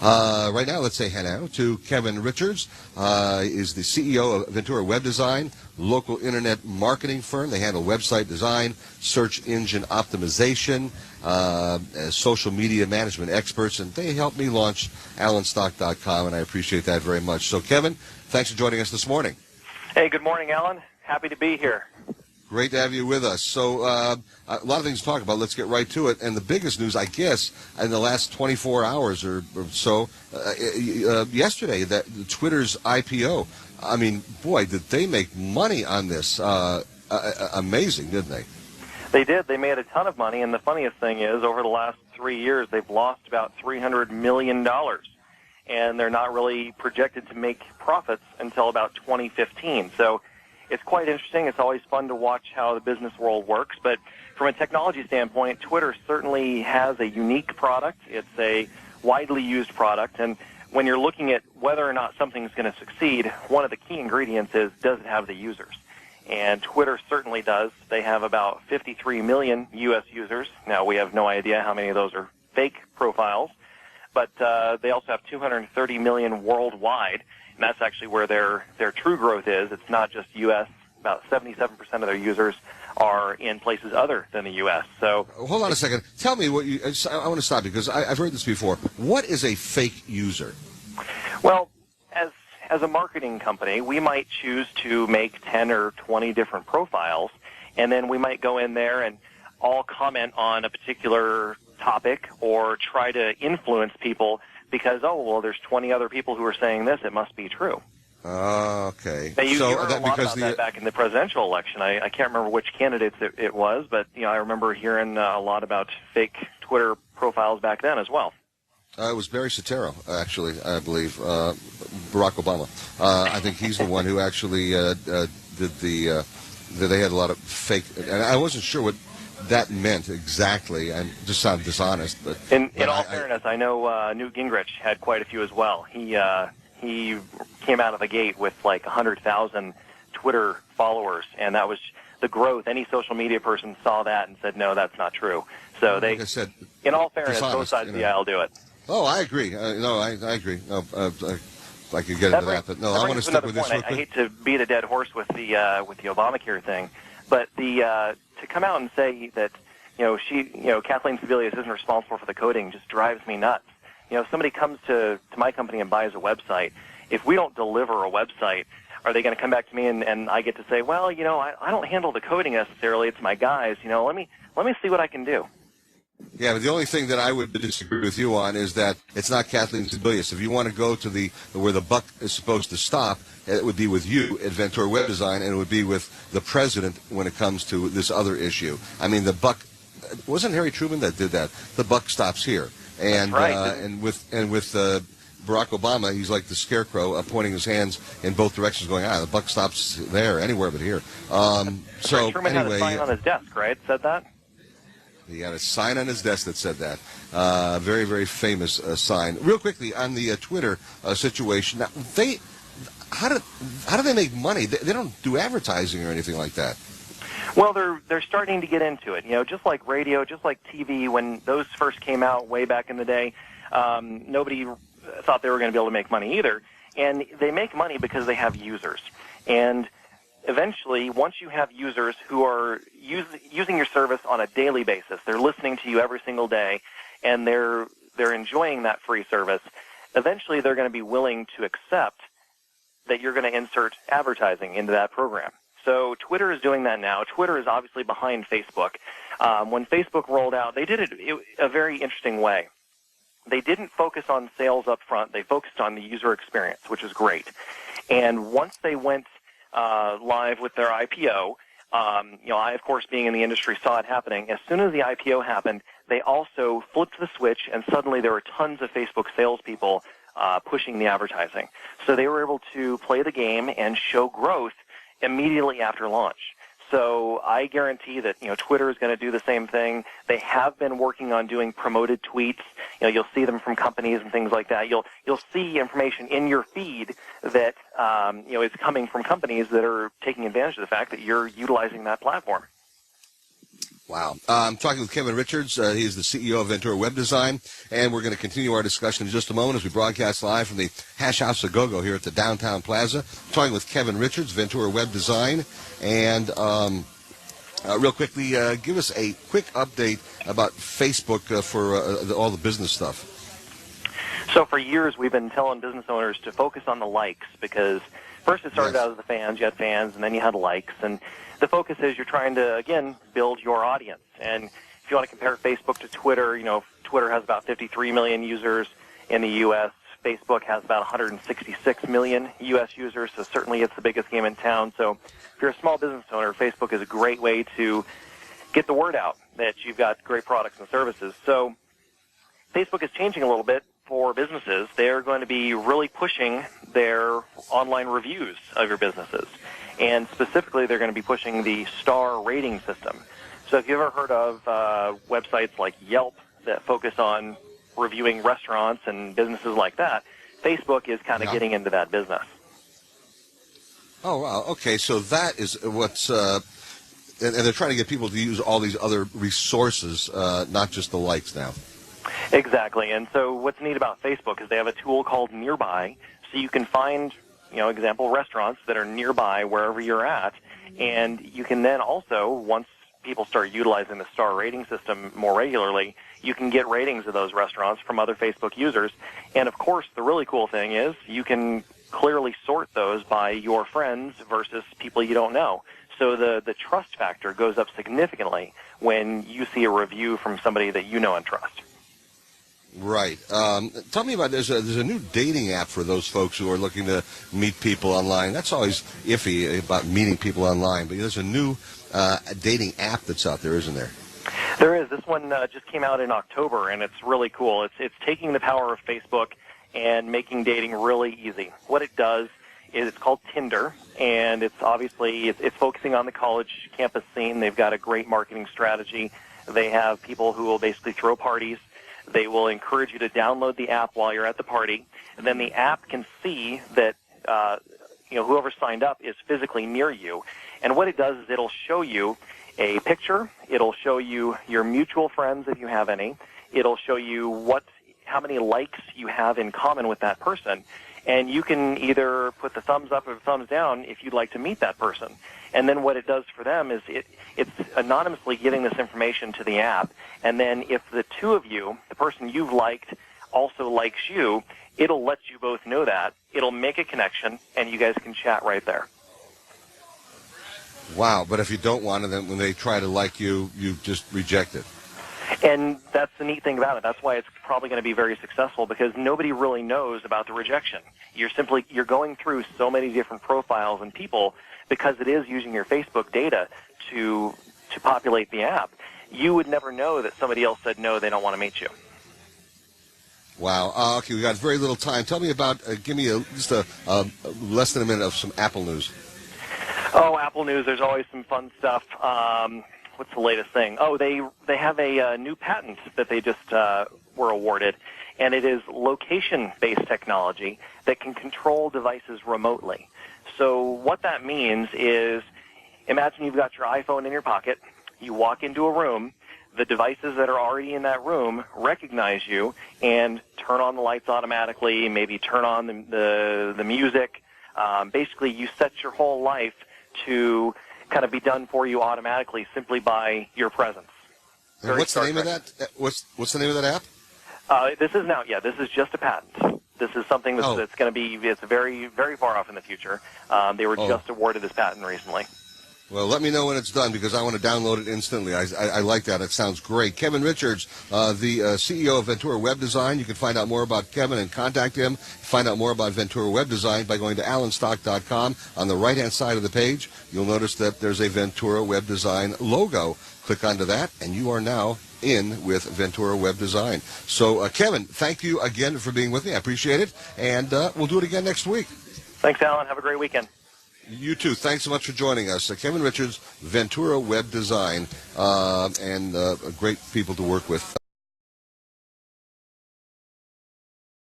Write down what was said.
Right now, let's say hello to Kevin Richards. Is the CEO of Ventura Web Design, local internet marketing firm. They handle website design, search engine optimization, as social media management experts, and they helped me launch AlanStock.com, and I appreciate that very much. So, Kevin, thanks for joining us this morning. Hey, good morning, Alan. Happy to be here. Great to have you with us. So a lot of things to talk about. Let's get right to it. And the biggest news, I guess, in the last 24 hours or so, yesterday, that Twitter's IPO. I mean, boy, did they make money on this. Amazing, didn't they? They did. They made a ton of money. And the funniest thing is, over the last 3 years, they've lost about $300 million. And they're not really projected to make profits until about 2015. So it's quite interesting. It's always fun to watch how the business world works. But from a technology standpoint, Twitter certainly has a unique product. It's a widely used product. And when you're looking at whether or not something's going to succeed, one of the key ingredients is, does it have the users? And Twitter certainly does. They have about 53 million U.S. users. Now, we have no idea how many of those are fake profiles. But they also have 230 million worldwide. And that's actually where their true growth is. It's not just U.S. About 77% of their users are in places other than the U.S. So, hold on a second. Tell me what you. I want to stop because I've heard this before. What is a fake user? Well, as a marketing company, we might choose to make 10 or 20 different profiles, and then we might go in there and all comment on a particular topic or try to influence people because, oh, well, there's 20 other people who are saying this, it must be true. Okay. Now, you heard a lot about that back in the presidential election. I can't remember which candidates it was, but I remember hearing a lot about fake Twitter profiles back then as well. It was Barry Soetoro, actually, I believe, Barack Obama. I think he's the one who actually did they had a lot of fake, and I wasn't sure what that meant exactly, and just sound dishonest. But in all fairness, I know Newt Gingrich had quite a few as well. He came out of the gate with like 100,000 Twitter followers, and that was the growth. Any social media person saw that and said, no, that's not true. So they, like I said, in all fairness, both sides of the aisle do it. Oh, I agree. I agree. I could get into that, but no, I want to stick with this. I hate to beat a dead horse with the Obamacare thing, but to come out and say that Kathleen Sebelius isn't responsible for the coding just drives me nuts. If somebody comes to my company and buys a website, if we don't deliver a website, are they going to come back to me and I get to say, well, I don't handle the coding necessarily. It's my guys. Let me see what I can do. Yeah, but the only thing that I would disagree with you on is that it's not Kathleen Sebelius. If you want to go to where the buck is supposed to stop, it would be with you at Ventura Web Design, and it would be with the president when it comes to this other issue. I mean, the buck wasn't Harry Truman that did that. The buck stops here, and that's right. And with Barack Obama, he's like the scarecrow, pointing his hands in both directions, going, the buck stops there, anywhere but here. So Truman anyway, had a sign on his desk, right? Said that. He had a sign on his desk that said that. Very, very famous sign. Real quickly on the Twitter situation. Now, how do they make money? They don't do advertising or anything like that. Well, they're starting to get into it. Just like radio, just like TV, when those first came out way back in the day, nobody thought they were going to be able to make money either. And they make money because they have users. And eventually, once you have users who are using your service on a daily basis, they're listening to you every single day, and they're enjoying that free service, eventually they're going to be willing to accept that you're going to insert advertising into that program. So Twitter is doing that now. Twitter is obviously behind Facebook. When Facebook rolled out, they did it a very interesting way. They didn't focus on sales up front. They focused on the user experience, which is great. And once they went live with their IPO, I, of course, being in the industry, saw it happening. As soon as the IPO happened, they also flipped the switch, and suddenly there were tons of Facebook salespeople pushing the advertising. So they were able to play the game and show growth immediately after launch. So I guarantee that Twitter is going to do the same thing. They have been working on doing promoted tweets. You'll see them from companies and things like that. You'll see information in your feed that is coming from companies that are taking advantage of the fact that you're utilizing that platform. Wow. I'm talking with Kevin Richards. He is the CEO of Ventura Web Design, and we're going to continue our discussion in just a moment as we broadcast live from the Hash House of Go-Go here at the Downtown Plaza. I'm talking with Kevin Richards, Ventura Web Design, and real quickly, give us a quick update about Facebook for all the business stuff. So for years, we've been telling business owners to focus on the likes because first it started out as the fans. You had fans, and then you had likes. And the focus is you're trying to, again, build your audience. And if you want to compare Facebook to Twitter, Twitter has about 53 million users in the U.S. Facebook has about 166 million U.S. users, so certainly it's the biggest game in town. So if you're a small business owner, Facebook is a great way to get the word out that you've got great products and services. So Facebook is changing a little bit for businesses. They're going to be really pushing their online reviews of your businesses. And specifically, they're going to be pushing the star rating system. So if you've ever heard of websites like Yelp that focus on reviewing restaurants and businesses like that, Facebook is kind of getting into that business. Oh, wow. Okay, so that is what's... and they're trying to get people to use all these other resources, not just the likes now. Exactly. And so what's neat about Facebook is they have a tool called Nearby, so you can find, example restaurants that are nearby wherever you're at, and you can then also, once people start utilizing the star rating system more regularly, you can get ratings of those restaurants from other Facebook users. And of course, the really cool thing is you can clearly sort those by your friends versus people you don't know. So the trust factor goes up significantly when you see a review from somebody that you know and trust. Right. Tell me about there's a new dating app for those folks who are looking to meet people online. That's always iffy about meeting people online, but there's a new dating app that's out there, isn't there? There is. This one just came out in October, and it's really cool. It's taking the power of Facebook and making dating really easy. What it does is it's called Tinder, and it's obviously it's focusing on the college campus scene. They've got a great marketing strategy. They have people who will basically throw parties. They will encourage you to download the app while you're at the party, and then the app can see that whoever signed up is physically near you. And what it does is it'll show you a picture. It'll show you your mutual friends if you have any. It'll show you how many likes you have in common with that person. And you can either put the thumbs up or the thumbs down if you'd like to meet that person. And then what it does for them is it's anonymously giving this information to the app. And then if the two of you, the person you've liked, also likes you, it'll let you both know that. It'll make a connection, and you guys can chat right there. Wow, but if you don't want it, then when they try to like you, you just reject it. And that's the neat thing about it. That's why it's probably going to be very successful, because nobody really knows about the rejection. You're going through so many different profiles and people because it is using your Facebook data to populate the app. You would never know that somebody else said no, they don't want to meet you. Wow. Okay, we got very little time. Tell me about, give me just a less than a minute of some Apple news. Oh, Apple news, there's always some fun stuff. What's the latest thing? Oh, they have a new patent that they just were awarded, and it is location-based technology that can control devices remotely. So what that means is, imagine you've got your iPhone in your pocket, you walk into a room, the devices that are already in that room recognize you and turn on the lights automatically, maybe turn on the music. Basically, you set your whole life to kind of be done for you automatically simply by your presence. And what's the name of that? What's the name of that app? This is just a patent. This is something that's going to be, it's very, very far off in the future. They were just awarded this patent recently. Well, let me know when it's done, because I want to download it instantly. I like that. It sounds great. Kevin Richards, the CEO of Ventura Web Design. You can find out more about Kevin and contact him. Find out more about Ventura Web Design by going to allenstock.com. On the right-hand side of the page, you'll notice that there's a Ventura Web Design logo. Click onto that, and you are now in with Ventura Web Design. So, Kevin, thank you again for being with me. I appreciate it, and we'll do it again next week. Thanks, Alan. Have a great weekend. You too. Thanks so much for joining us. Kevin Richards, Ventura Web Design, and great people to work with.